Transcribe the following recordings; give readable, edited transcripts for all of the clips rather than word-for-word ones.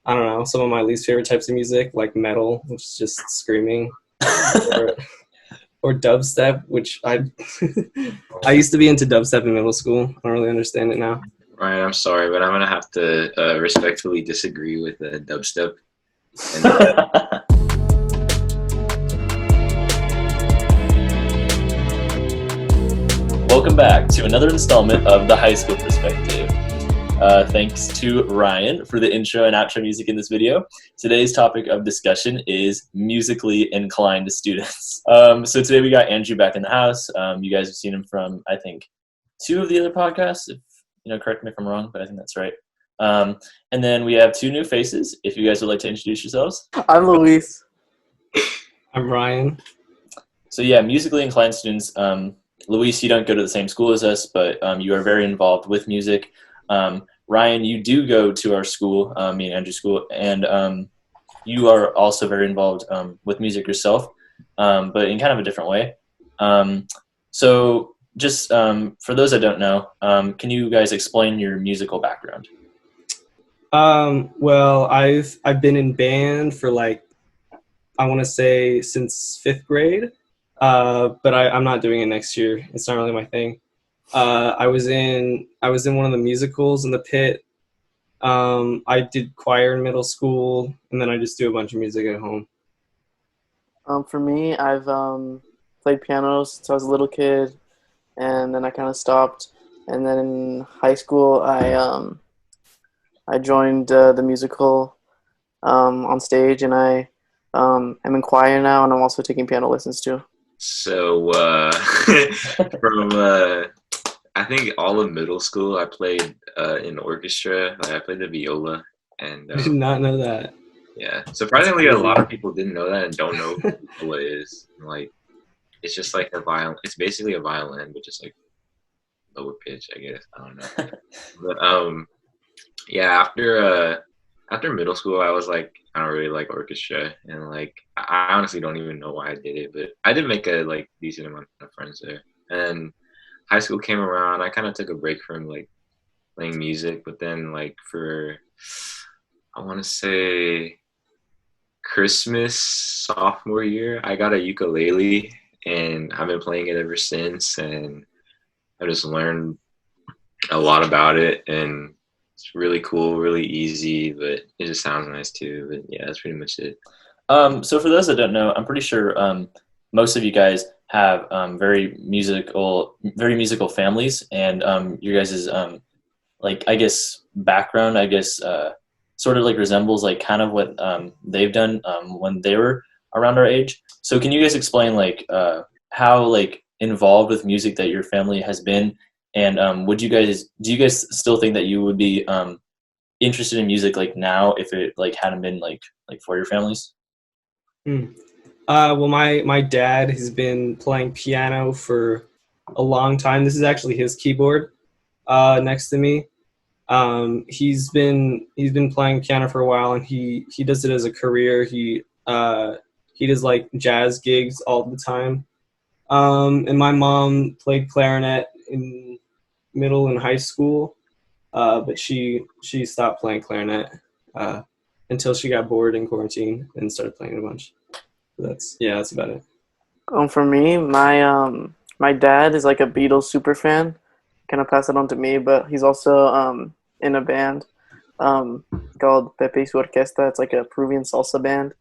I don't know, some of my least favorite types of music, like metal, which is just screaming, or, or dubstep, which I I used to be into dubstep in middle school. I don't really understand it now. Ryan, I'm sorry, but I'm gonna have to respectfully disagree with the dubstep. And Welcome back to another installment of the High School Perspective. Thanks to Ryan for the intro and outro music in this video. Today's topic of discussion is musically inclined students. So today we got Andrew back in the house. You guys have seen him from, I think, 2 of the other podcasts. If correct me if I'm wrong, but I think that's right. And then we have 2 new faces. If you guys would like to introduce yourselves. I'm Luis. I'm Ryan. So yeah, musically inclined students. Luis, you don't go to the same school as us, but you are very involved with music. Ryan, you do go to our school, me and Andrew's school, and you are also very involved with music yourself, but in kind of a different way. So just for those that don't know, can you guys explain your musical background? Well, I've been in band for I want to say since 5th grade, but I'm not doing it next year. It's not really my thing. I was in one of the musicals in the pit. I did choir in middle school, and then I just do a bunch of music at home. For me, I've played piano since I was a little kid, and then I kind of stopped. And then in high school, I joined the musical on stage, and I am in choir now, and I'm also taking piano lessons too. so from I think all of middle school, I played in orchestra. Like I played the viola, and I did not know that. yeah, surprisingly, a lot of people didn't know that and don't know what viola is. Like, it's just like a violin. It's basically a violin, but just like lower pitch, I guess. I don't know. But yeah, after middle school, I was like, I don't really like orchestra, and like I honestly don't even know why I did it, but I did make a like decent amount of friends there. And high school came around, I kind of took a break from like playing music, but then like for I want to say Christmas sophomore year, I got a ukulele, and I've been playing it ever since, and I just learned a lot about it, and it's really cool, really easy, but it just sounds nice too. But yeah, that's pretty much it. So for those that don't know, I'm pretty sure most of you guys have very musical families, and your guys' like I guess background, I guess sort of like resembles like kind of what they've done when they were around our age. So can you guys explain like how like involved with music that your family has been, and do you guys still think that you would be interested in music like now if it like hadn't been like for your families? Well, my dad has been playing piano for a long time. This is actually his keyboard next to me. He's been playing piano for a while, and he does it as a career. He does like jazz gigs all the time. And my mom played clarinet in middle and high school, but she stopped playing clarinet until she got bored in quarantine and started playing a bunch. That's about it. For me, my dad is like a Beatles super fan. Kind of pass it on to me, but he's also in a band called Pepe y Su Orquesta. It's like a Peruvian salsa band,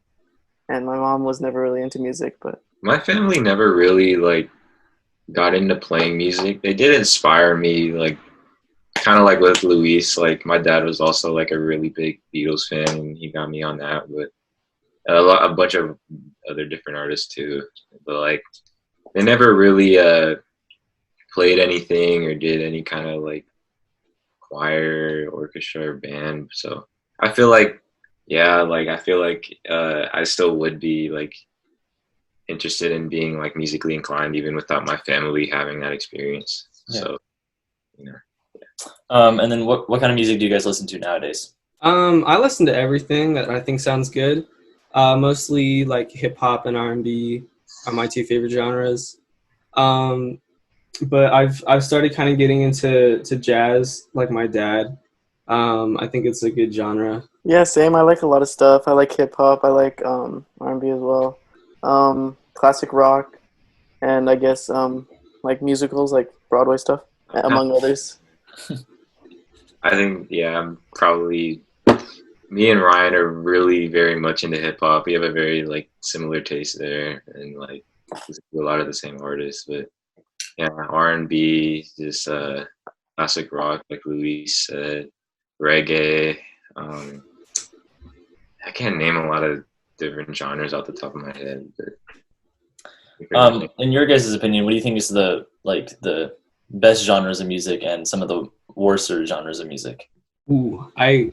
and my mom was never really into music, but My family never really like got into playing music. They did inspire me, like kind of like with Luis. Like my dad was also like a really big Beatles fan, and he got me on that. But a bunch of other different artists too. But like they never really played anything or did any kind of like choir, orchestra, or band. So I feel like, yeah, like I feel like I still would be like interested in being like musically inclined even without my family having that experience. Yeah. So, you know. And then what kind of music do you guys listen to nowadays? I listen to everything that I think sounds good. Mostly like hip hop and R&B are my 2 favorite genres. But I've started kind of getting into jazz like my dad. I think it's a good genre. Yeah, same. I like a lot of stuff. I like hip hop. I like R&B as well. Classic rock, and I guess like musicals, like Broadway stuff, among others. I think yeah, I'm probably me and Ryan are really very much into hip hop. We have a very like similar taste there, and like listen to a lot of the same artists. But yeah, R&B, just classic rock, like Luis said, reggae. Um, I can't name a lot of different genres off the top of my head, but In your guys' opinion, what do you think is the best genres of music and some of the worser genres of music? Ooh, I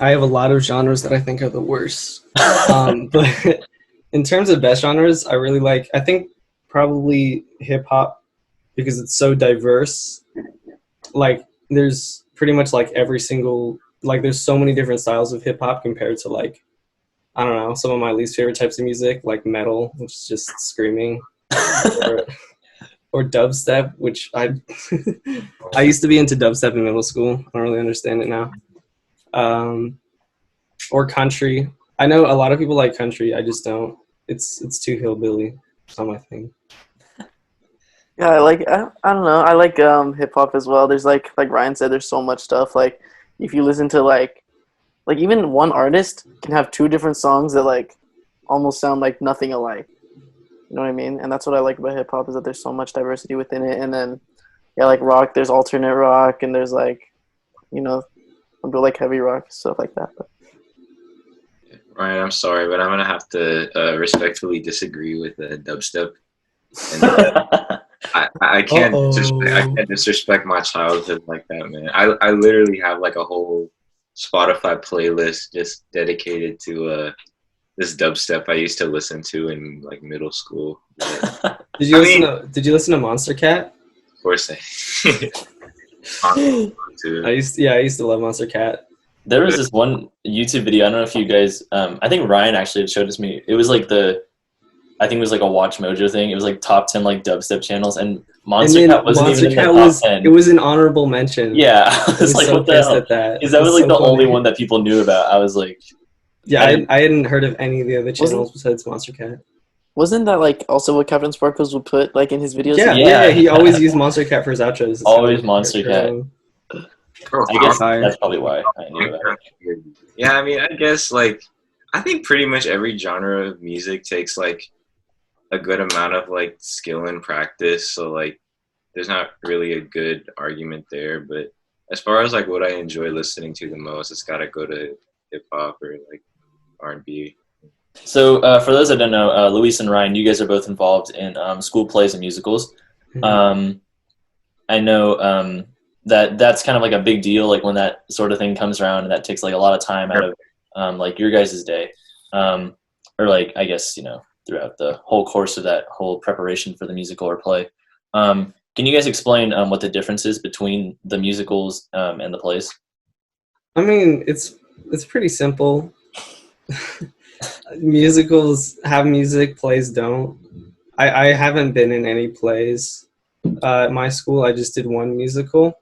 have a lot of genres that I think are the worst. But in terms of best genres, I really like. I think probably hip hop because it's so diverse. Like there's pretty much like every single like there's so many different styles of hip hop compared to like I don't know some of my least favorite types of music like metal, which is just screaming, or, or dubstep, which I I used to be into dubstep in middle school. I don't really understand it now. Um, or country. I know a lot of people like country. I just don't. It's too hillbilly. It's not my thing. Yeah, I don't know. I like hip hop as well. There's like Ryan said, there's so much stuff. Like if you listen to like even one artist can have two different songs that like almost sound like nothing alike. You know what I mean? And that's what I like about hip hop is that there's so much diversity within it. And then yeah, like rock, there's alternate rock, and there's like you know, some people like heavy rock stuff like that. But. Ryan, I'm sorry, but I'm gonna have to respectfully disagree with the dubstep. And I can't disrespect, I can't disrespect my childhood like that, man. I literally have like a whole Spotify playlist just dedicated to this dubstep I used to listen to in like middle school. But, Did you listen to Monster Cat? of course, I used to love Monster Cat. There was this one YouTube video. I don't know if you guys. I think Ryan actually showed it to me. It was like I think it was like a Watch Mojo thing. It was like top 10 like dubstep channels, and Monster Cat wasn't even in the top 10. It was an honorable mention. Yeah, I was like, so what the hell? Because that was like the only one that people knew about. I was like, yeah, I hadn't heard of any of the other channels besides Monster Cat. Wasn't that like also what Captain Sparkles would put like in his videos? Yeah. He always used Monster Cat for his outros. Always Monster Cat. I guess that's probably why I knew about it. Yeah, I mean, I guess like I think pretty much every genre of music takes like a good amount of like skill and practice. So like, there's not really a good argument there. But as far as like what I enjoy listening to the most, it's got to go to hip hop or like R&B. So for those that don't know, Luis and Ryan, you guys are both involved in school plays and musicals. Mm-hmm. I know that's kind of like a big deal, like when that sort of thing comes around, and that takes like a lot of time out of like your guys' day, or like I guess throughout the whole course of that whole preparation for the musical or play. Can you guys explain what the difference is between the musicals and the plays? I mean, it's pretty simple. Musicals have music, plays don't. I haven't been in any plays at my school. I just did one musical.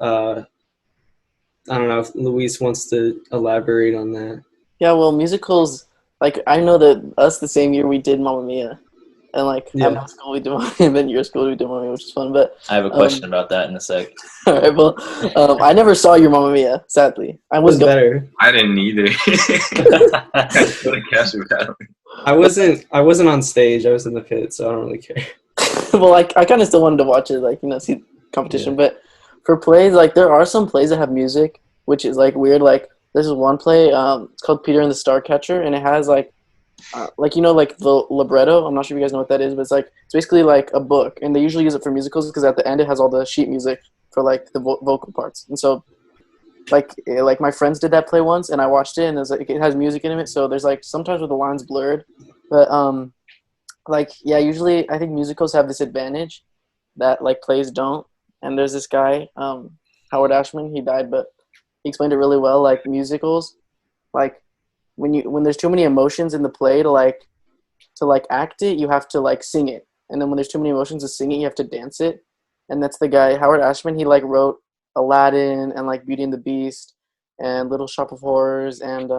I don't know if Luis wants to elaborate on that. Yeah, well, musicals, like, I know that us the same year we did Mamma Mia. And, like, at my school we did Mamma Mia, and then your school we did Mamma Mia, which is fun. But I have a question about that in a sec. All right, well, I never saw your Mamma Mia, sadly. I was better. I didn't either. I wasn't on stage. I was in the pit, so I don't really care. Well, like, I kind of still wanted to watch it, like, see competition. Yeah. But for plays, like, there are some plays that have music, which is, like, weird. Like, this is one play. It's called Peter and the Starcatcher, and it has, like the libretto. I'm not sure if you guys know what that is, but it's basically like a book, and they usually use it for musicals because at the end it has all the sheet music for like the vocal parts. And so, like my friends did that play once, and I watched it, and it has music in it. So there's like sometimes where the line's blurred, but usually I think musicals have this advantage that like plays don't. And there's this guy, Howard Ashman. He died, but he explained it really well. Like musicals, like when there's too many emotions in the play to act it, you have to like sing it. And then when there's too many emotions to sing it, you have to dance it. And that's the guy, Howard Ashman. He like wrote Aladdin and like Beauty and the Beast and Little Shop of Horrors and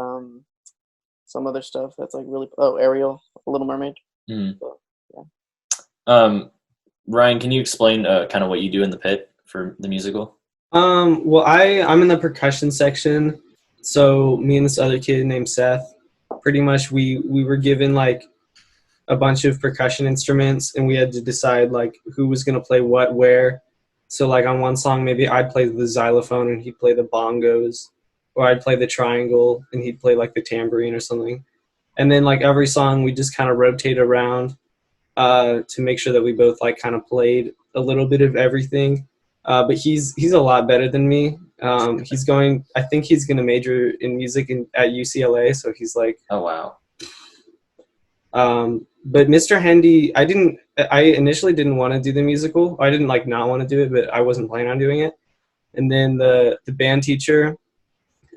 some other stuff that's like really Ariel, Little Mermaid. Mm. So, yeah. Ryan, can you explain kind of what you do in the pit for the musical? Well, I'm in the percussion section. So me and this other kid named Seth, pretty much we were given like a bunch of percussion instruments, and we had to decide like who was gonna play what where. So like on one song, maybe I'd play the xylophone and he'd play the bongos, or I'd play the triangle and he'd play like the tambourine or something. And then like every song, we just kind of rotate around to make sure that we both like kind of played a little bit of everything. But he's a lot better than me. I think he's going to major in music at UCLA. So he's like, Oh, wow. But Mr. Hendy, I initially didn't want to do the musical. I didn't like not want to do it, but I wasn't planning on doing it. And then the band teacher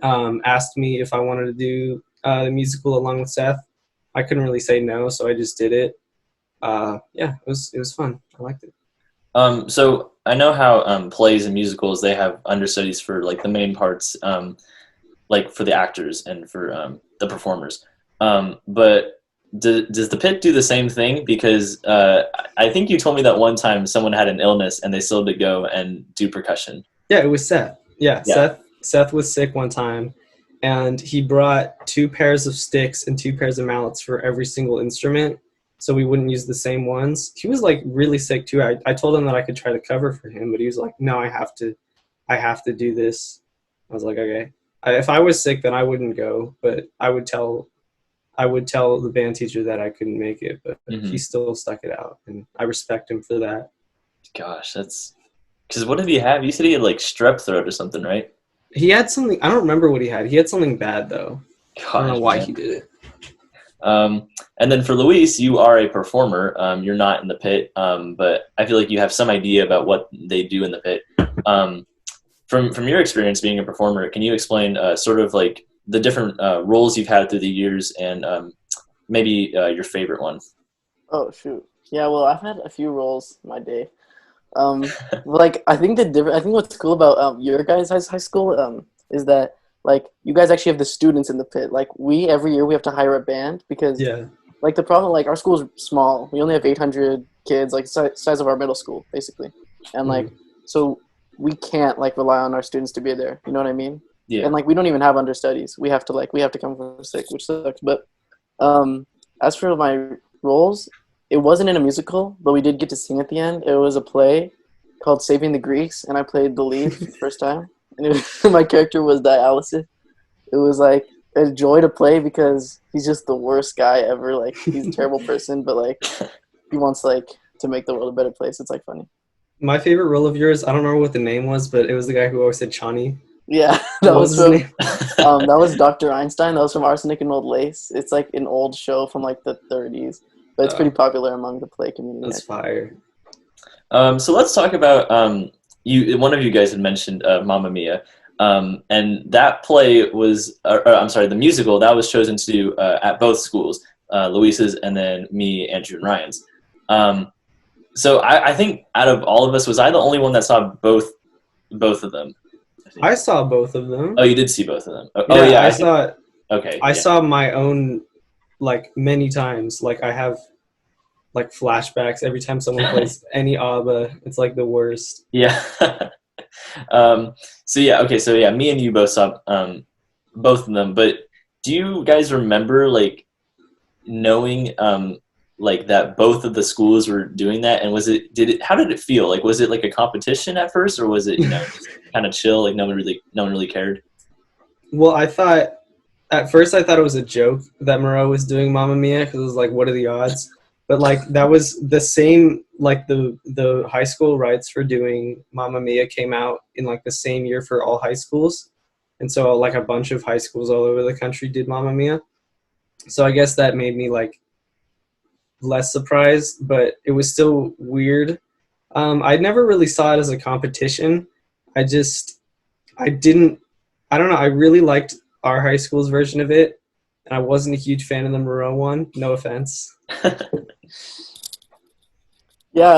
asked me if I wanted to do the musical along with Seth. I couldn't really say no, so I just did it. Yeah, it was fun. I liked it. So I know how plays and musicals, they have understudies for like the main parts, like for the actors and for the performers. But does the pit do the same thing? Because I think you told me that one time someone had an illness and they still had to go and do percussion. Yeah, it was Seth. Yeah. Seth was sick one time, and he brought 2 pairs of sticks and 2 pairs of mallets for every single instrument, so we wouldn't use the same ones. He was like really sick too. I told him that I could try to cover for him, but he was like, "No, I have to do this." I was like, "Okay." If I was sick, then I wouldn't go, but I would tell the band teacher that I couldn't make it, but he still stuck it out, and I respect him for that. Gosh, that's because what did he have? You said he had like strep throat or something, right? He had something. I don't remember what he had. He had something bad though. Gosh, I don't know why man. he did it. And then for Luis, you are a performer. You're not in the pit, but I feel like you have some idea about what they do in the pit. From your experience being a performer, can you explain sort of like the different roles you've had through the years and maybe your favorite one? Oh shoot. Yeah, well, I've had a few roles in my day. Like I think what's cool about your guys' high school is that like you guys actually have the students in the pit. Like every year we have to hire a band because like the problem like our school is small. We only have 800 kids, like size of our middle school basically, and like so we can't like rely on our students to be there. You know what I mean? Yeah. And like we don't even have understudies. We have to come for sick, which sucks. But as for my roles, it wasn't in a musical, but we did get to sing at the end. It was a play called Saving the Greeks, and I played the lead for the first time. And my character was Dialysis. It was like a joy to play because he's just the worst guy ever. Like he's a terrible person, but like he wants like to make the world a better place. It's like funny. My favorite role of yours, I don't remember what the name was, but it was the guy who always said Chani. Yeah, that was from that was Dr. Einstein. That was from Arsenic and Old Lace. It's like an old show from like the 30s, but it's pretty popular among the play community. That's fire. So let's talk about one of you guys had mentioned Mamma Mia, and that play was, I'm sorry, the musical that was chosen to do at both schools, Luis's and then me, Andrew, and Ryan's. So I think out of all of us, was I the only one that saw both of them? I saw both of them. Oh, you did see both of them. I saw it. Okay. I saw my own like many times. Like I have like flashbacks every time someone plays any ABBA. It's like the worst. Yeah. So me and you both saw both of them. But do you guys remember like knowing like that both of the schools were doing that? And how did it feel? Like was it like a competition at first, or was it kind of chill? Like no one really cared. Well, at first I thought it was a joke that Moreau was doing Mamma Mia because it was like, what are the odds? But like that was the same, like the high school rights for doing Mamma Mia came out in like the same year for all high schools. And so like a bunch of high schools all over the country did Mamma Mia. So I guess that made me like less surprised, but it was still weird. I never really saw it as a competition. I don't know. I really liked our high school's version of it. And I wasn't a huge fan of the Moreau one. No offense. Yeah,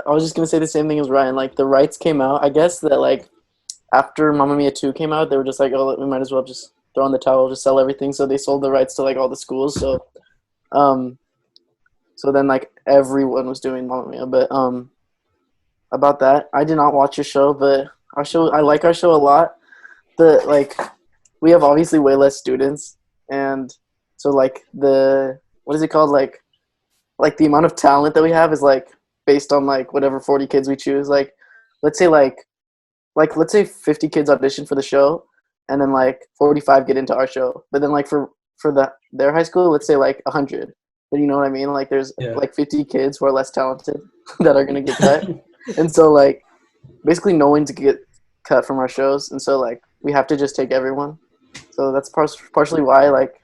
I was just gonna say the same thing as Ryan. Like the rights came out. I guess that like after Mamma Mia 2 came out, they were just like, oh, we might as well just throw in the towel, just sell everything. So they sold the rights to like all the schools. Um, so then like everyone was doing Mamma Mia. But about that, I did not watch your show, but I like our show a lot. The like, we have obviously way less students, and so like the what is it called like the amount of talent that we have is like based on like whatever 40 kids we choose. Like, let's say let's say 50 kids audition for the show, and then like 45 get into our show. But then like for their high school, let's say like 100. But you know what I mean? Like there's like 50 kids who are less talented that are gonna get cut, and so like basically no one to get cut from our shows, and so like we have to just take everyone. So that's partially why like.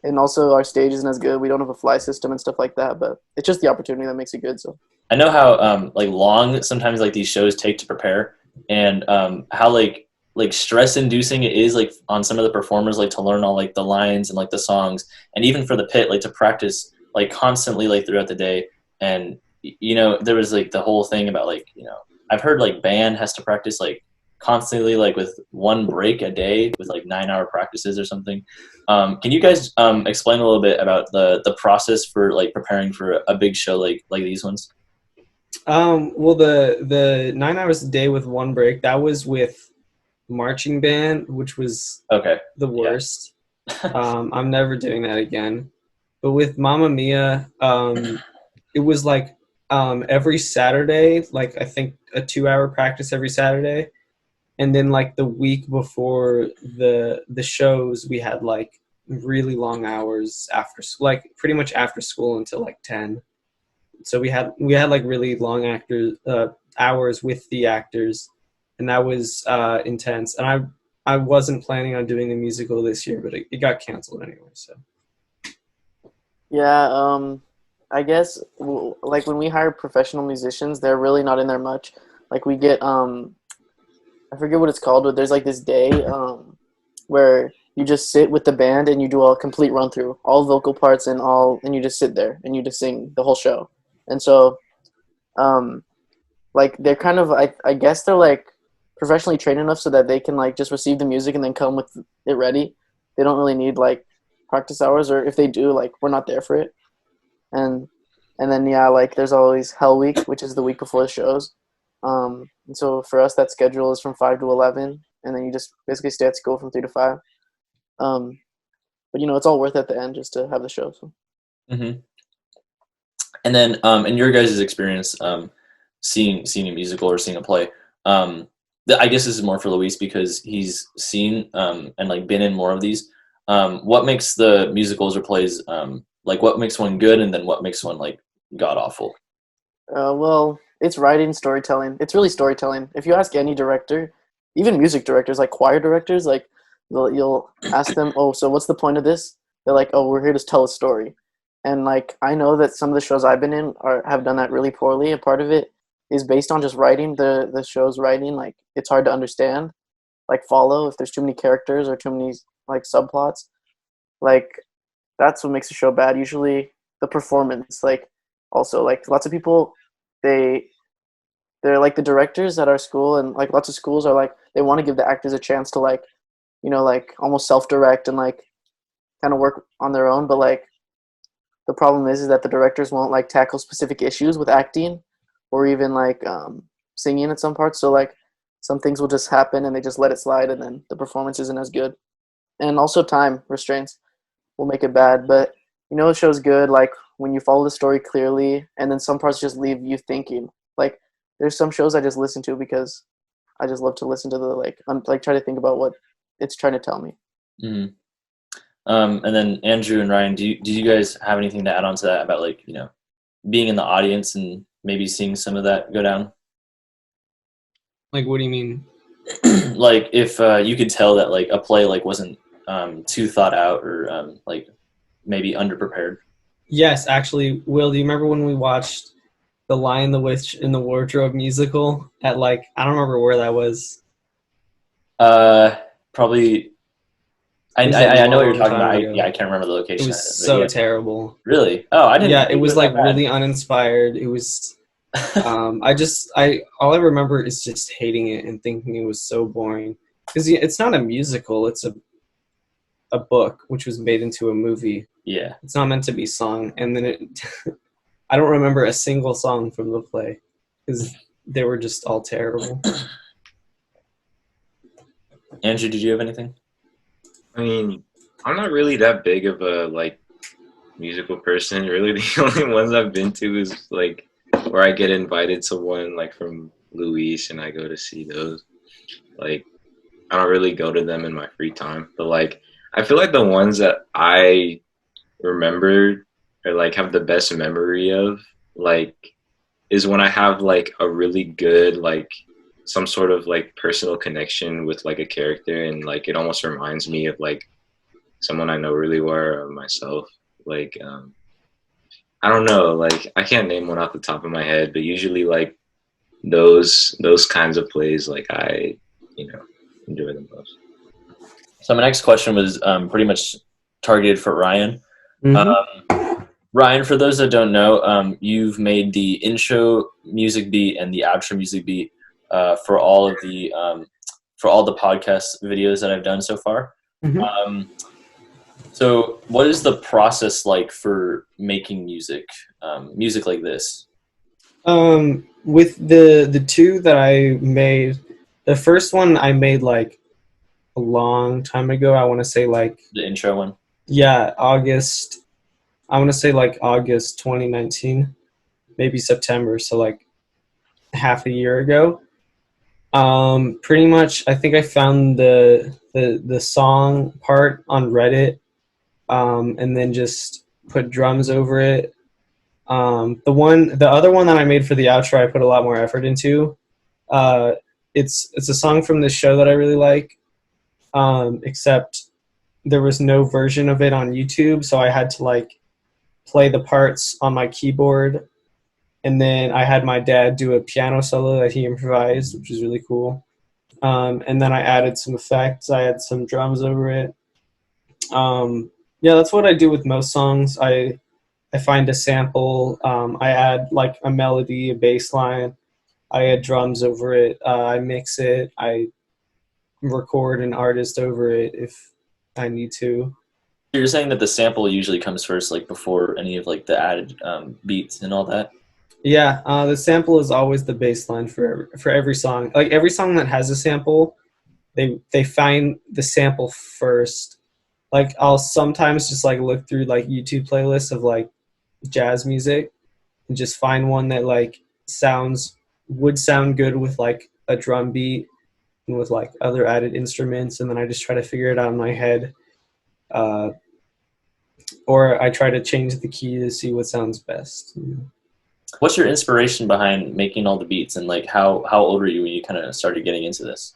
And also, our stage isn't as good. We don't have a fly system and stuff like that. But it's just the opportunity that makes it good. So I know how like long sometimes like these shows take to prepare, and how like stress inducing it is like on some of the performers, like to learn all like the lines and like the songs, and even for the pit like to practice like constantly like throughout the day. And you know, there was like the whole thing about like, you know, I've heard like band has to practice like constantly like with one break a day with like 9-hour practices or something. Can you guys explain a little bit about the process for like preparing for a big show like these ones? Well, the 9 hours a day with one break, that was with marching band, which was the worst. I'm never doing that again. But with Mamma Mia, it was like every Saturday, like I think a 2-hour practice every Saturday. And then like the week before the shows, we had like really long hours after, like pretty much after school until like 10. So we had like really long hours with the actors, and that was intense. And I wasn't planning on doing the musical this year, but it got canceled anyway. So yeah, I guess like when we hire professional musicians, they're really not in there much. Like we get I forget what it's called, but there's like this day where you just sit with the band and you do a complete run through, all vocal parts and you just sit there and you just sing the whole show. And so, like they're kind of I guess they're like professionally trained enough so that they can like just receive the music and then come with it ready. They don't really need like practice hours, or if they do, like we're not there for it. And then yeah, like there's always Hell Week, which is the week before the shows. And so for us, that schedule is from 5 to 11, and then you just basically stay at school from 3 to 5. But you know, it's all worth it at the end just to have the show. So. Mm-hmm. And then, in your guys' experience, seeing a musical or seeing a play, I guess this is more for Luis because he's seen and like been in more of these. What makes the musicals or plays like what makes one good, and then what makes one like god awful? Well, it's writing, storytelling. It's really storytelling. If you ask any director, even music directors, like choir directors, like you'll ask them, "Oh, so what's the point of this?" They're like, "Oh, we're here to tell a story." And like I know that some of the shows I've been in have done that really poorly. And part of it is based on just writing the show's writing. Like it's hard to understand, like follow if there's too many characters or too many like subplots. Like that's what makes a show bad. Usually the performance, like also like lots of people they they're like the directors at our school, and like lots of schools are like they want to give the actors a chance to like, you know, like almost self-direct and like kind of work on their own. But like the problem is that the directors won't like tackle specific issues with acting or even like singing at some parts. So like some things will just happen and they just let it slide, and then the performance isn't as good. And also time restraints will make it bad. But you know, the show's good like when you follow the story clearly, and then some parts just leave you thinking. Like there's some shows I just listen to because I just love to listen to the like try to think about what it's trying to tell me. Mm-hmm. And then Andrew and Ryan, do you guys have anything to add on to that about like, you know, being in the audience and maybe seeing some of that go down? Like, what do you mean? Like if you could tell that like a play like wasn't too thought out or like maybe underprepared. Yes, actually, Will, do you remember when we watched The Lion, the Witch, and the Wardrobe musical at like, I don't remember where that was. Probably. I know what you're talking about. I can't remember the location. It was so terrible. Really? Oh, I didn't. Yeah, it was like really uninspired. It was All I remember is just hating it and thinking it was so boring because it's not a musical; it's a book which was made into a movie. Yeah. It's not meant to be sung, and then I don't remember a single song from the play because they were just all terrible. Andrew, did you have anything? I mean, I'm not really that big of a like musical person. Really, the only ones I've been to is like where I get invited to one like from Luis, and I go to see those. Like, I don't really go to them in my free time, but like, I feel like the ones that I remember or like have the best memory of, like, is when I have like a really good like some sort of like personal connection with like a character, and like it almost reminds me of like someone I know really well or myself. Like, I don't know, like I can't name one off the top of my head, but usually like those kinds of plays, like I, enjoy the most. So my next question was pretty much targeted for Ryan. Mm-hmm. Ryan, for those that don't know, you've made the intro music beat and the outro music beat for all the podcast videos that I've done so far. Mm-hmm. So, what is the process like for making music, music like this? With the two that I made, the first one I made like a long time ago. I want to say like The intro one. yeah, August. I want to say like August 2019, maybe September. So like half a year ago. Pretty much, I think I found the song part on Reddit, and then just put drums over it. The other one that I made for the outro, I put a lot more effort into. Uh, it's a song from this show that I really like, except there was no version of it on YouTube, so I had to like play the parts on my keyboard, and then I had my dad do a piano solo that he improvised, which was really cool. And then I added some effects. I had some drums over it. Yeah, that's what I do with most songs. I find a sample. I add like a melody, a bass line. I add drums over it. I mix it. I record an artist over it if I need to. You're saying that the sample usually comes first, like before any of like the added beats and all that. Yeah, the sample is always the bass line for every song. Like every song that has a sample, they find the sample first. Like I'll sometimes just like look through like YouTube playlists of like jazz music and just find one that like would sound good with like a drum beat and with like other added instruments, and then I just try to figure it out in my head. Uh, or I try to change the key to see what sounds best. What's your inspiration behind making all the beats, and like how old were you when you kind of started getting into this?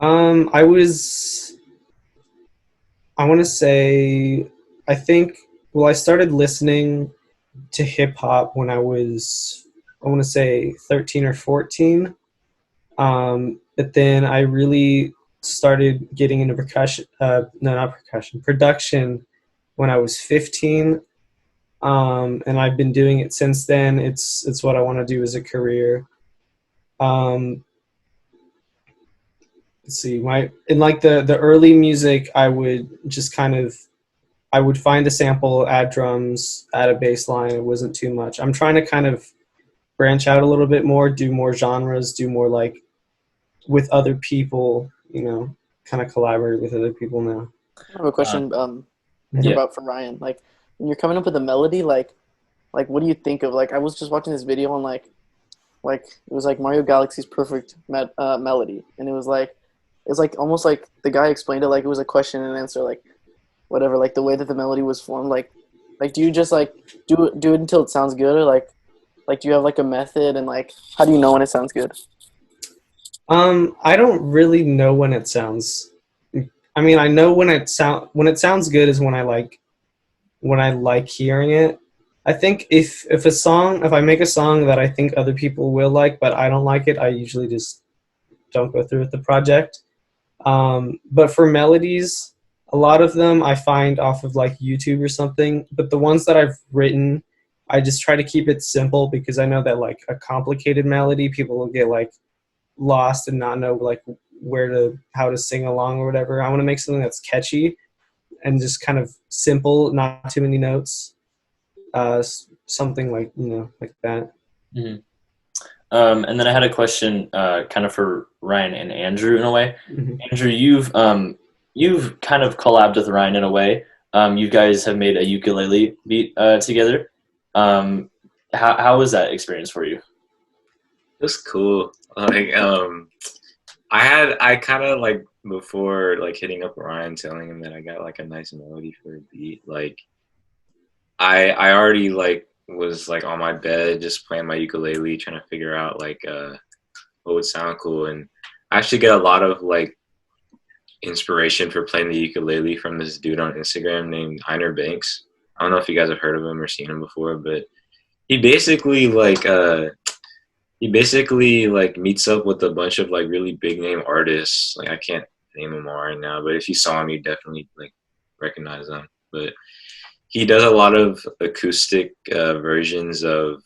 I was, I want to say, I think, well, I started listening to hip hop when I was, I want to say 13 or 14. But then I really started getting into percussion, no, not percussion, production when I was 15. And I've been doing it since then. It's what I want to do as a career. Um, let's see, in like the early music, I would just kind of I would find a sample, add drums, add a bass line. It wasn't too much. I'm trying to kind of branch out a little bit more, do more genres, do more like with other people, kind of collaborate with other people now. I have a question Yeah. about for Ryan. Like, when you're coming up with a melody, like what do you think of? Like, I was just watching this video on like it was like Mario Galaxy's perfect melody, and it's like almost like the guy explained it like it was a question and answer, like whatever, like the way that the melody was formed. Like do you just like do it until it sounds good, or like do you have like a method, and like how do you know when it sounds good? I don't really know when it sounds. I mean, I know when it sounds good is when I like hearing it. I think if I make a song that I think other people will like, but I don't like it, I usually just don't go through with the project. But for melodies, a lot of them I find off of like YouTube or something. But the ones that I've written, I just try to keep it simple because I know that like a complicated melody, people will get like lost and not know like how to sing along or whatever. I want to make something that's catchy and just kind of simple, not too many notes. Something like like that. Mm-hmm. And then I had a question, kind of for Ryan and Andrew in a way. Mm-hmm. Andrew, you've kind of collabed with Ryan in a way. You guys have made a ukulele beat together. How was that experience for you? It was cool. Like I kind of like before like hitting up Ryan, telling him that I got like a nice melody for a beat. Like I already like was like on my bed just playing my ukulele, trying to figure out like what would sound cool. And I actually get a lot of like inspiration for playing the ukulele from this dude on Instagram named Einer Banks. I don't know if you guys have heard of him or seen him before, but he basically like meets up with a bunch of like really big name artists. Like I can't name them all right now, but if you saw him, you definitely like recognize them. But he does a lot of acoustic versions of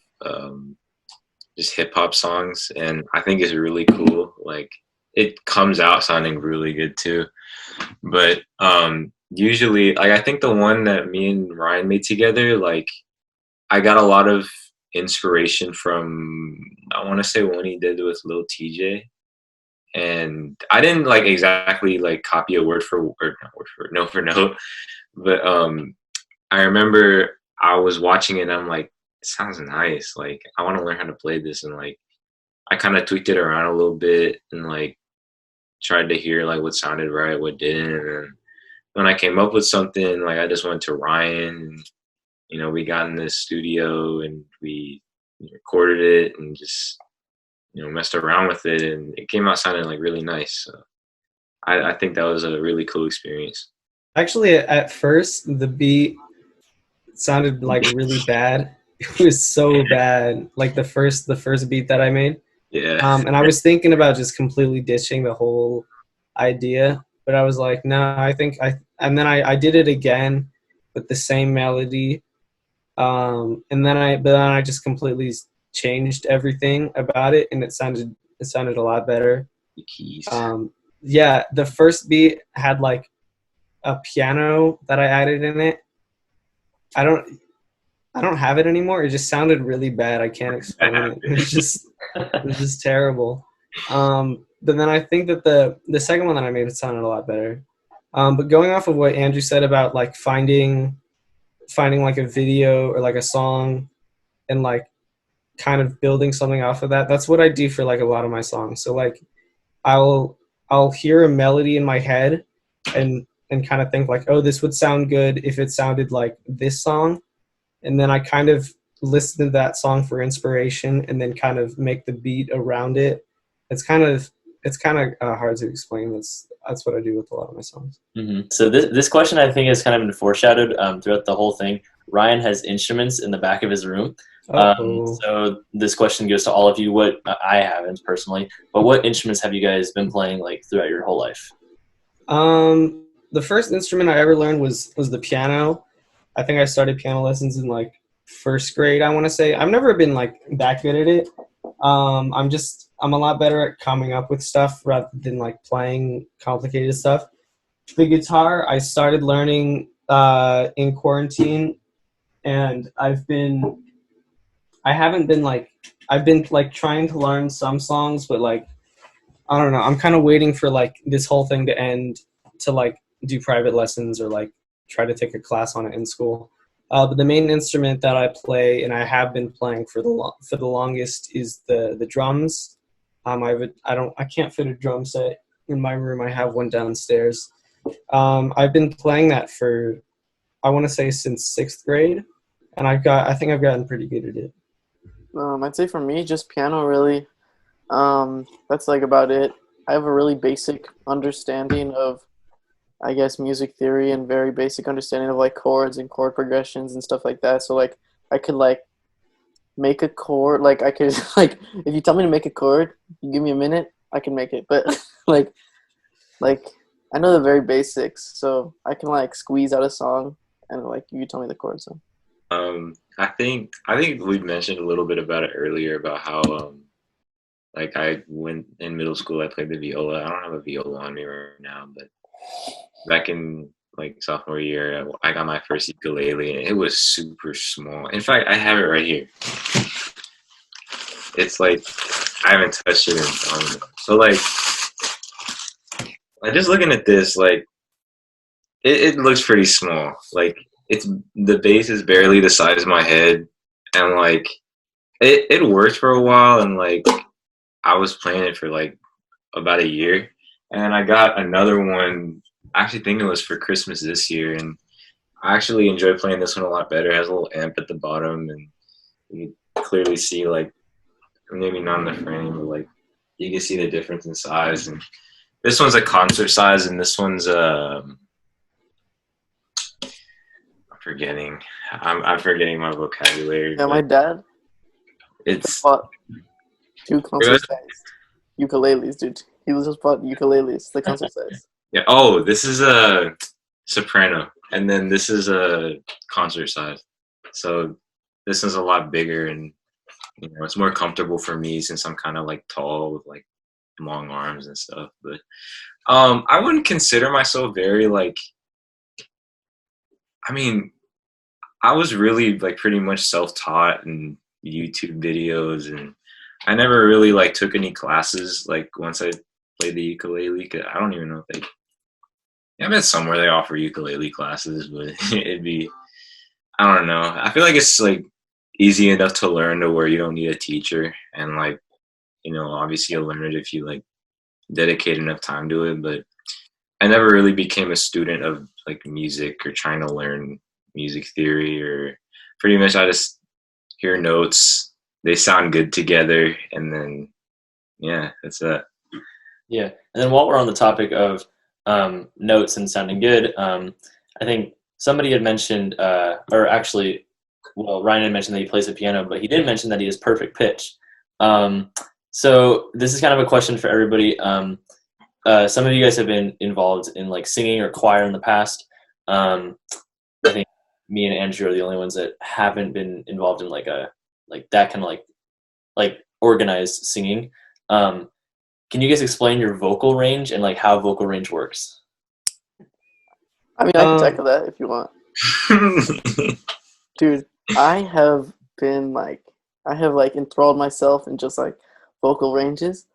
just hip hop songs, and I think it's really cool. Like it comes out sounding really good too. But usually, like I think the one that me and Ryan made together, like I got a lot of inspiration from I want to say one he did with Lil TJ, and I didn't like exactly like copy a word for word, not word for note for note, but I remember I was watching it and I'm like, it sounds nice. Like I want to learn how to play this, and like I kind of tweaked it around a little bit and like tried to hear like what sounded right, what didn't, and then when I came up with something, like I just went to Ryan. And, we got in this studio and we recorded it and just messed around with it, and it came out sounding like really nice. So I think that was a really cool experience. Actually, at first the beat sounded like really bad. It was so bad. Like the first beat that I made. Yeah. And I was thinking about just completely ditching the whole idea, but I was like, no, and then I did it again with the same melody. But then I just completely changed everything about it, and it sounded a lot better. The keys. Yeah, the first beat had like a piano that I added in it. I don't have it anymore. It just sounded really bad. I can't explain it. It was just terrible. But then I think that the second one that I made sounded a lot better. But going off of what Andrew said about like finding like a video or like a song and like kind of building something off of that, that's what I do for like a lot of my songs. So like I'll hear a melody in my head and kind of think like, oh, this would sound good if it sounded like this song, and then I kind of listen to that song for inspiration and then kind of make the beat around it. It's kind of hard to explain. That's what I do with a lot of my songs. Mm-hmm. So this question I think has kind of been foreshadowed throughout the whole thing. Ryan has instruments in the back of his room. So this question goes to all of you. What I haven't personally, but what instruments have you guys been playing like throughout your whole life? The first instrument I ever learned was the piano. I think I started piano lessons in like first grade, I want to say. I've never been like that good at it. I'm a lot better at coming up with stuff rather than like playing complicated stuff. The guitar I started learning in quarantine, and I've been like trying to learn some songs, but like I don't know. I'm kind of waiting for like this whole thing to end to like do private lessons or like try to take a class on it in school. But the main instrument that I play and I have been playing for the longest is the drums. I can't fit a drum set in my room. I have one downstairs. I've been playing that for I want to say since sixth grade, and I think I've gotten pretty good at it. I'd say for me, just piano really. That's like about it. I have a really basic understanding of, I guess, music theory and very basic understanding of like chords and chord progressions and stuff like that. So like I could like make a chord, like I could like if you tell me to make a chord, you give me a minute, I can make it. But like I know the very basics, so I can like squeeze out a song and like you tell me the chord. So I think we mentioned a little bit about it earlier about how like I went in middle school I played the viola. I don't have a viola on me right now, but back in like sophomore year I got my first ukulele and it was super small. In fact, I have it right here. It's like I haven't touched it in time. So like just looking at this, like it looks pretty small. Like it's the bass is barely the size of my head, and like it worked for a while, and like I was playing it for like about a year, and I got another one. I actually think it was for Christmas this year, and I actually enjoy playing this one a lot better. It has a little amp at the bottom, and you can clearly see like maybe not in the frame, but like you can see the difference in size. And this one's a concert size, and this one's I'm forgetting. I'm forgetting my vocabulary. Yeah, my But dad it's bought 2 concert-sized ukuleles, dude. He just bought ukuleles, the concert size. yeah. Oh, this is a soprano, and then this is a concert size. So this is a lot bigger, and it's more comfortable for me since I'm kind of like tall with like long arms and stuff. But I wouldn't consider myself very like. I mean, I was really like pretty much self-taught and YouTube videos, and I never really like took any classes. Like once I played the ukulele, 'cause I don't even know if they. Yeah, I bet somewhere they offer ukulele classes, but it'd be I don't know. I feel like it's like easy enough to learn to where you don't need a teacher, and like obviously you'll learn it if you like dedicate enough time to it. But I never really became a student of like music or trying to learn music theory or pretty much I just hear notes, they sound good together, and then yeah, that's it. Yeah, and then while we're on the topic of notes and sounding good, I think somebody had mentioned, or actually, well, Ryan had mentioned that he plays the piano, but he did mention that he has perfect pitch. So this is kind of a question for everybody. Some of you guys have been involved in like singing or choir in the past. I think me and Andrew are the only ones that haven't been involved in like that kind of like organized singing. Can you guys explain your vocal range and like how vocal range works? I mean, I can tackle that if you want. Dude, I have enthralled myself in just like vocal ranges.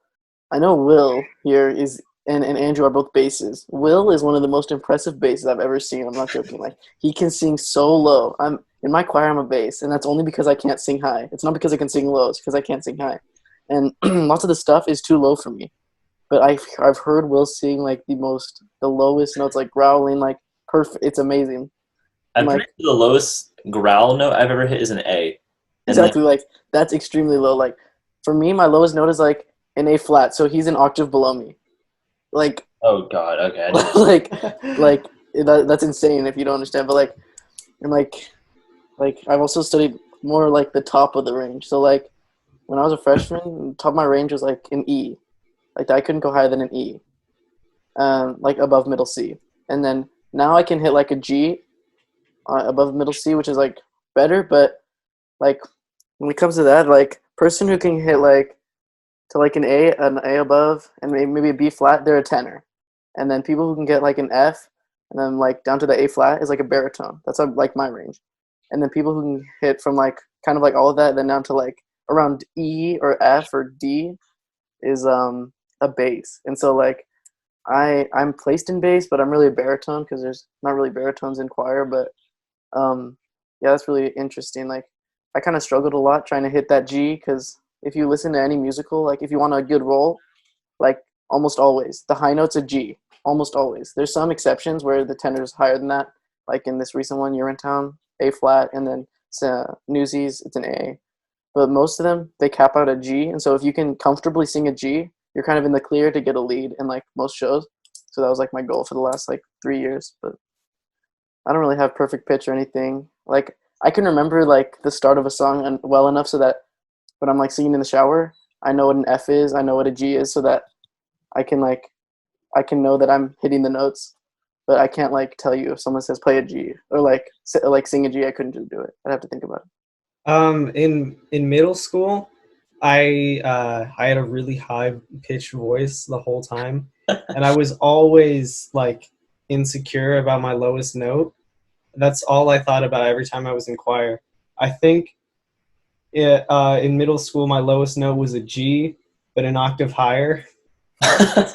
I know Will here is and Andrew are both basses. Will is one of the most impressive basses I've ever seen. I'm not joking. Like he can sing so low. I'm in my choir. I'm a bass, and that's only because I can't sing high. It's not because I can sing low. It's because I can't sing high, and lots of the stuff is too low for me. But I've heard Will sing like the lowest notes, like growling, like perfect. It's amazing. I'm And like pretty sure the lowest growl note I've ever hit is an A. And then, exactly like that's extremely low. Like for me, my lowest note is like an A flat, so he's an octave below me. Like oh god, okay. I didn't- like that's insane if you don't understand. But like and like I've also studied more like the top of the range. So like when I was a freshman, top of my range was like an E. Like I couldn't go higher than an E. Like above middle C. And then now I can hit like a G above middle C, which is like better. But like when it comes to that, like person who can hit like to like an A above, and maybe a B flat, they're a tenor. And then people who can get like an F, and then like down to the A flat is like a baritone. That's like my range. And then people who can hit from like kind of like all of that, then down to like around E or F or D is a bass. And so like I'm placed in bass, but I'm really a baritone because there's not really baritones in choir. But yeah, that's really interesting. Like I kind of struggled a lot trying to hit that G because if you listen to any musical, like if you want a good role, like almost always the high note's a G. Almost always. There's some exceptions where the tenor is higher than that. Like in this recent one, Urinetown, A flat, and then Newsies, it's an A. But most of them, they cap out at G. And so if you can comfortably sing a G, you're kind of in the clear to get a lead in like most shows. So that was like my goal for the last like 3 years. But I don't really have perfect pitch or anything. Like I can remember like the start of a song well enough so that when I'm like singing in the shower, I know what an F is, I know what a G is, so that I can know that I'm hitting the notes. but I can't like tell you if someone says play a G or like sing a G. I couldn't just do it. I'd have to think about it. In middle school, I had a really high pitched voice the whole time, and I was always like insecure about my lowest note. That's all I thought about every time I was in choir. I think in middle school my lowest note was a G, but an octave higher.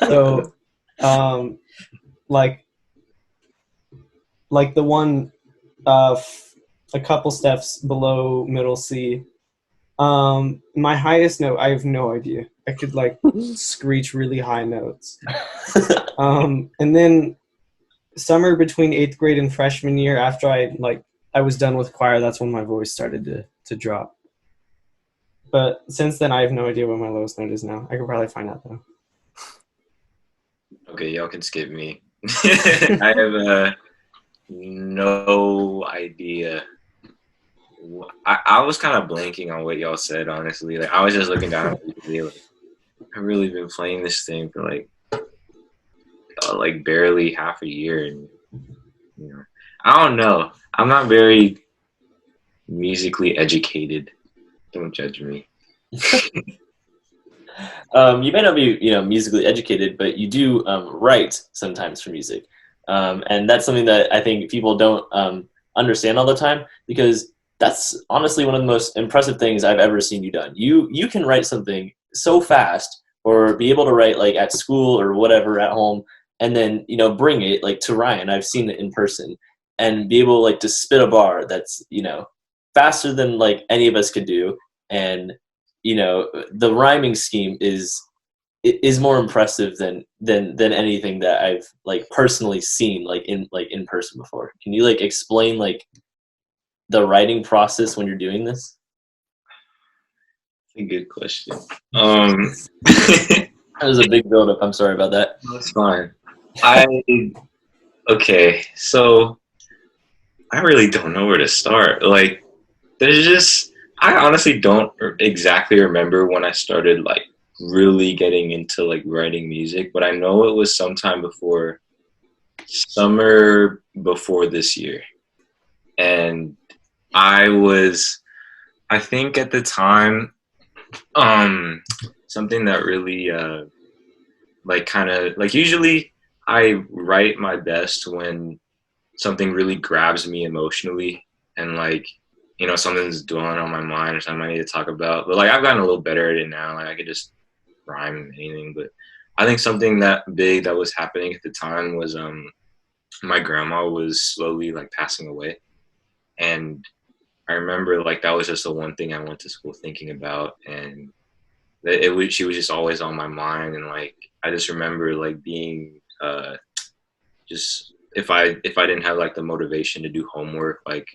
So, like the one a couple steps below middle C. My highest note, I have no idea. I could like screech really high notes. And then somewhere between 8th grade and freshman year, after I was done with choir, that's when my voice started to drop. But since then, I have no idea what my lowest note is now. I could probably find out though. Okay, y'all can skip me. I have no idea. I was kind of blanking on what y'all said, honestly. Like I was just looking down at the like, I've really been playing this thing for like barely half a year, and you know, I don't know. I'm not very musically educated. Don't judge me. You may not be, musically educated, but you do write sometimes for music, and that's something that I think people don't understand all the time, because that's honestly one of the most impressive things I've ever seen you done. You can write something so fast, or be able to write like at school or whatever at home, and then bring it like to Ryan. I've seen it in person, and be able like to spit a bar that's faster than like any of us could do, and the rhyming scheme is more impressive than anything that I've like personally seen like in person before. Can you like explain like the writing process when you're doing this? That's a good question. That was a big build-up. I'm sorry about that. That's fine. Okay, so I really don't know where to start. Like, I honestly don't exactly remember when I started like really getting into like writing music, but I know it was sometime before summer before this year. And I think at the time, something that really like kind of like usually I write my best when something really grabs me emotionally, and like something's dwelling on my mind or something I need to talk about. But like I've gotten a little better at it now. Like I could just rhyme anything. But I think something that big that was happening at the time was my grandma was slowly like passing away, and I remember like that was just the one thing I went to school thinking about, and she was just always on my mind. And like I just remember like being just if I didn't have like the motivation to do homework, like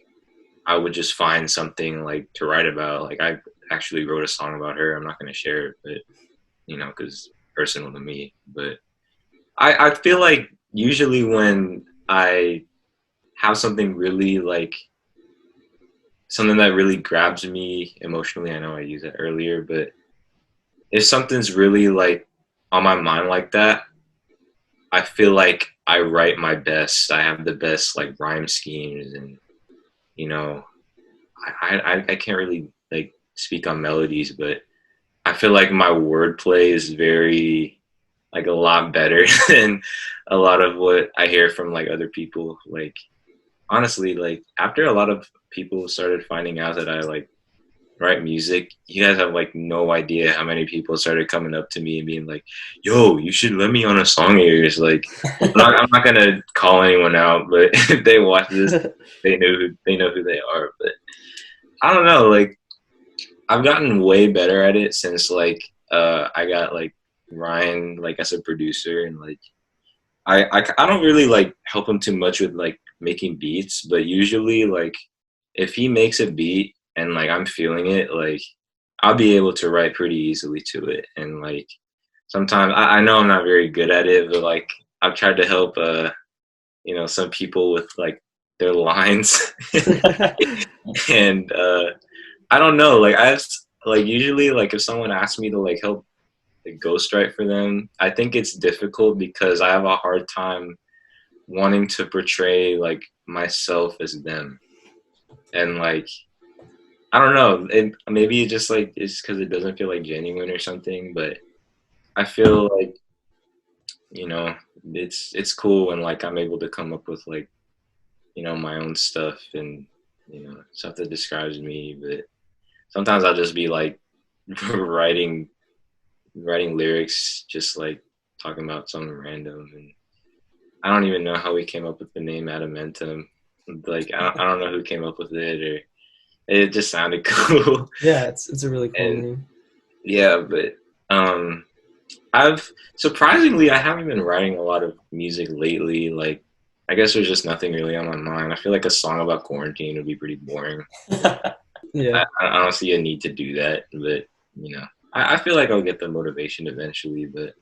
I would just find something like to write about. Like I actually wrote a song about her. I'm not going to share it, but because personal to me. But I feel like usually when I have something really like something that really grabs me emotionally, I know I used that earlier, but if something's really like on my mind like that, I feel like I write my best. I have the best like rhyme schemes, and I can't really like speak on melodies, but I feel like my wordplay is very like a lot better than a lot of what I hear from like other people. Like honestly, like after a lot of people started finding out that I like write music, you guys have like no idea how many people started coming up to me and being like, yo, you should let me on a song of yours. Like I'm not gonna call anyone out, but if they watch this, they know who they are. But I don't know, like I've gotten way better at it since like I got like Ryan like as a producer, and like I don't really like help him too much with like making beats, but usually like if he makes a beat and like I'm feeling it, like I'll be able to write pretty easily to it. And like sometimes I know I'm not very good at it, but like I've tried to help some people with like their lines. And I don't know, like like usually like if someone asks me to like help like ghostwrite for them, I think it's difficult because I have a hard time wanting to portray like myself as them, and like I don't know, maybe it just like it's because it doesn't feel like genuine or something, but I feel like you know it's cool when like I'm able to come up with like my own stuff and stuff that describes me. But sometimes I'll just be like writing lyrics, just like talking about something random, and I don't even know how we came up with the name Adamantum. Like I don't know who came up with it, or it just sounded cool. Yeah, it's a really cool And name. yeah, but I've surprisingly I haven't been writing a lot of music lately. Like I guess there's just nothing really on my mind. I feel like a song about quarantine would be pretty boring. Yeah. I don't see a need to do that, but I feel like I'll get the motivation eventually. But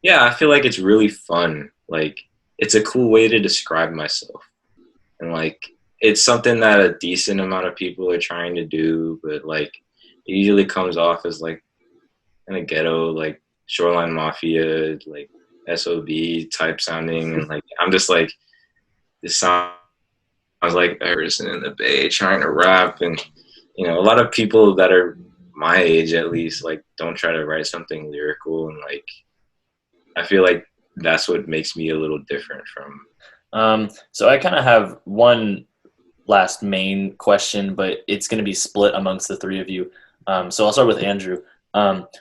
yeah, I feel like it's really fun. Like it's a cool way to describe myself, and like it's something that a decent amount of people are trying to do, but like it usually comes off as like kind of ghetto, like Shoreline Mafia, like SOB type sounding, and like I'm just like this sounds like a person in the Bay trying to rap, and a lot of people that are my age at least like don't try to write something lyrical, and like I feel like that's what makes me a little different from. So I kind of have one last main question, but it's going to be split amongst the three of you. So I'll start with Andrew.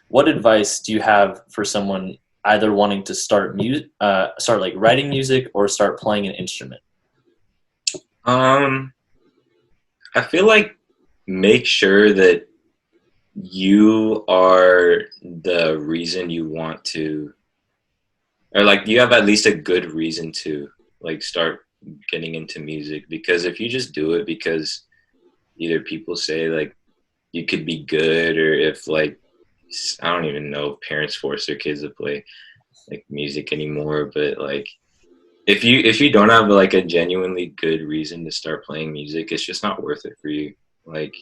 What advice do you have for someone either wanting to start like writing music or start playing an instrument? I feel like make sure that you are the reason you want to, or like you have at least a good reason to like start getting into music. Because if you just do it because either people say like you could be good, or if like I don't even know if parents force their kids to play like music anymore, but like if you don't have like a genuinely good reason to start playing music, it's just not worth it for you. Like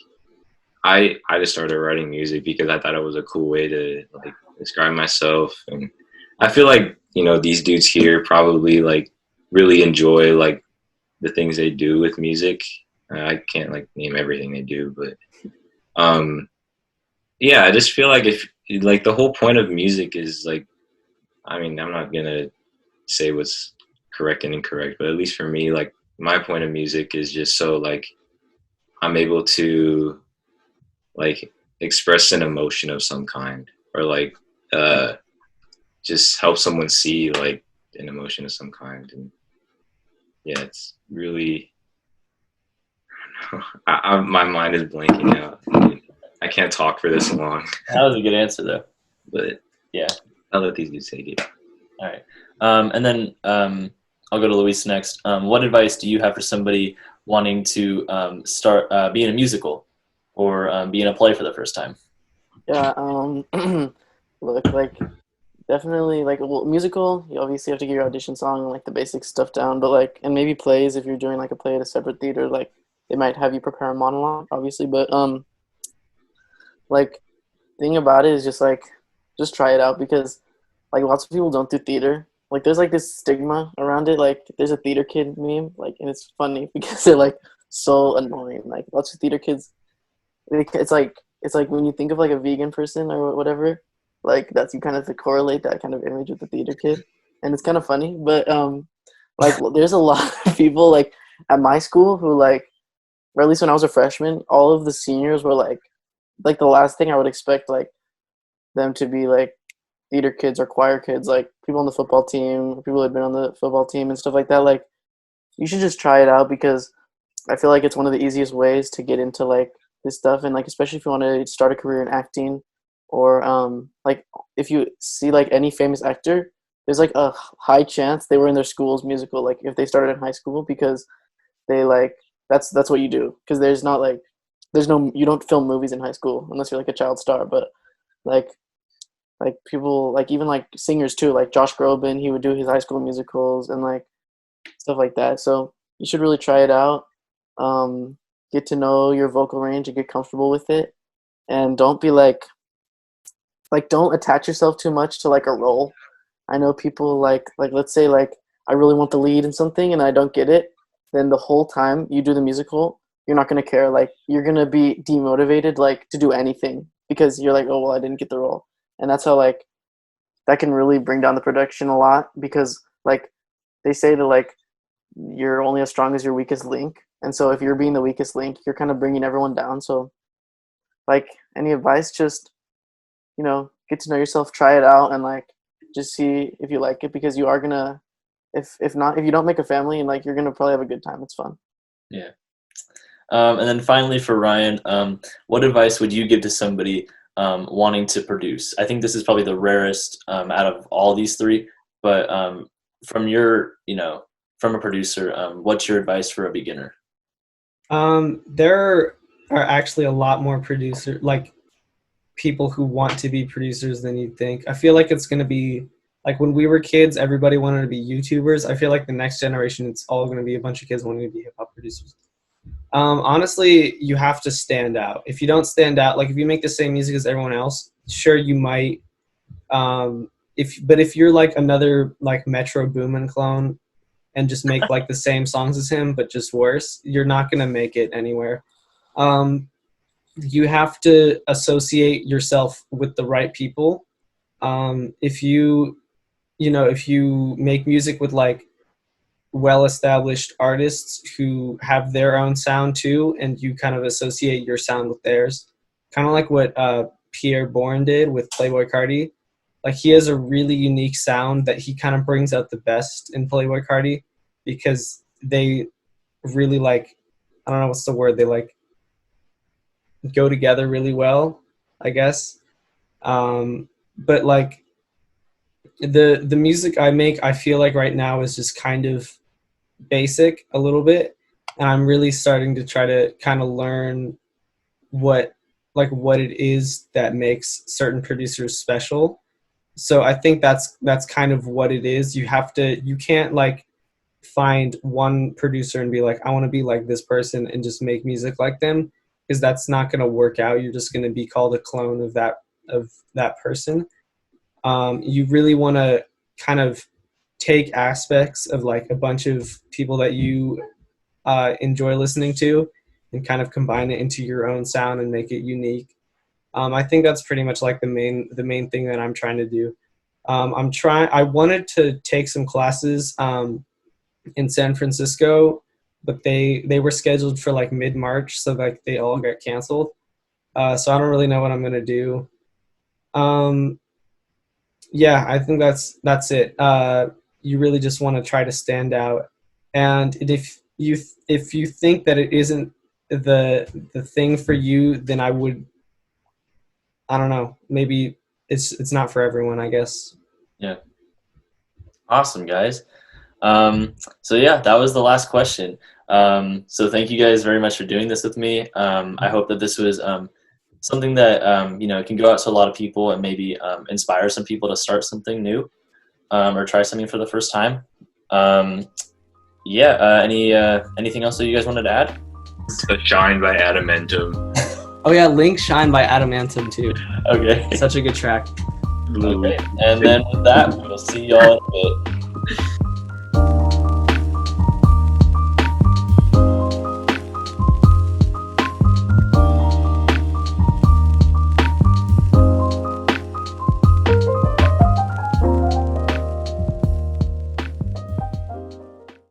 I just started writing music because I thought it was a cool way to like describe myself, and I feel like these dudes here probably like really enjoy like the things they do with music. I can't like name everything they do, but yeah, I just feel like if like the whole point of music is like, I mean, I'm not gonna say what's correct and incorrect, but at least for me, like my point of music is just so like I'm able to like express an emotion of some kind, or like uh just help someone see like an emotion of some kind. And yeah, it's really my mind is blanking out. I can't talk for this long. That was a good answer, though. But yeah, I'll let these dudes take it. All right, and then I'll go to Luis next. What advice do you have for somebody wanting to start be in a musical or be in a play for the first time? Yeah. Look, like definitely like musical. You obviously have to get your audition song and like the basic stuff down, but like and maybe plays if you're doing like a play at a separate theater, like they might have you prepare a monologue, obviously. But like thing about it is just try it out because like lots of people don't do theater. Like there's like this stigma around it. Like there's a theater kid meme, like and it's funny because they're like so annoying. Like lots of theater kids, it's like when you think of like a vegan person or whatever, like that's you kind of correlate that kind of image with the theater kid, and it's kind of funny. But like there's a lot of people like at my school who like, or at least when I was a freshman, all of the seniors were like the last thing I would expect like them to be like theater kids or choir kids, like people on the football team, people who had been on the football team and stuff like that. Like you should just try it out because I feel like it's one of the easiest ways to get into like this stuff, and like especially if you want to start a career in acting or like if you see like any famous actor, there's like a high chance they were in their school's musical, like if they started in high school, because they like that's what you do, because there's not like there's no you don't film movies in high school unless you're like a child star. But like people like even like singers too, like Josh Groban, he would do his high school musicals and like stuff like that. So you should really try it out, get to know your vocal range and get comfortable with it, and don't be like don't attach yourself too much to like a role. I know people like let's say like I really want the lead in something and I don't get it, then the whole time you do the musical, you're not going to care. Like, you're going to be demotivated, like, to do anything because you're like, oh, well, I didn't get the role. And that's how, like, that can really bring down the production a lot because, like, they say that, like, you're only as strong as your weakest link. And so if you're being the weakest link, you're kind of bringing everyone down. So, like, any advice, just, get to know yourself, try it out, and, like, just see if you like it because you are going to, if not, if you don't make a family, and, like, you're going to probably have a good time. It's fun. Yeah. And then finally for Ryan, what advice would you give to somebody wanting to produce? I think this is probably the rarest out of all these three, but from your, from a producer, what's your advice for a beginner? There are actually a lot more people who want to be producers than you'd think. I feel like it's going to be like when we were kids, everybody wanted to be YouTubers. I feel like the next generation, it's all going to be a bunch of kids wanting to be hip hop producers. Honestly, you have to stand out. If you don't stand out, like if you make the same music as everyone else, sure you might. If you're like another like Metro Boomin clone and just make like the same songs as him but just worse, you're not gonna make it anywhere. You have to associate yourself with the right people. If you make music with like well-established artists who have their own sound too, and you kind of associate your sound with theirs, kind of like what Pierre Bourne did with Playboi Carti. Like, he has a really unique sound that he kind of brings out the best in Playboi Carti because they really, like, I don't know what's the word, they like go together really well, I guess. But like the music I make, I feel like right now is just kind of basic a little bit, and I'm really starting to try to kind of learn what it is that makes certain producers special. So I think that's kind of what it is. You can't like find one producer and be like, I want to be like this person and just make music like them, because that's not going to work out. You're just going to be called a clone of that person. You really want to kind of take aspects of like a bunch of people that you enjoy listening to and kind of combine it into your own sound and make it unique. I think that's pretty much like the main thing that I'm trying to do. I wanted to take some classes in San Francisco, but they were scheduled for like mid-March, so like they all got canceled. So I don't really know what I'm gonna do. Yeah, I think that's it. You really just want to try to stand out, and if you think that it isn't the thing for you, then I don't know, maybe it's not for everyone, I guess. Yeah. Awesome, guys. So yeah, that was the last question. So thank you guys very much for doing this with me. I hope that this was something that can go out to a lot of people and maybe inspire some people to start something new or try something for the first time. Anything else that you guys wanted to add? The Shine by Adamantum. Oh yeah, Link Shine by Adamantum too. Okay. Such a good track. Okay. And then with that, we'll see y'all in a bit.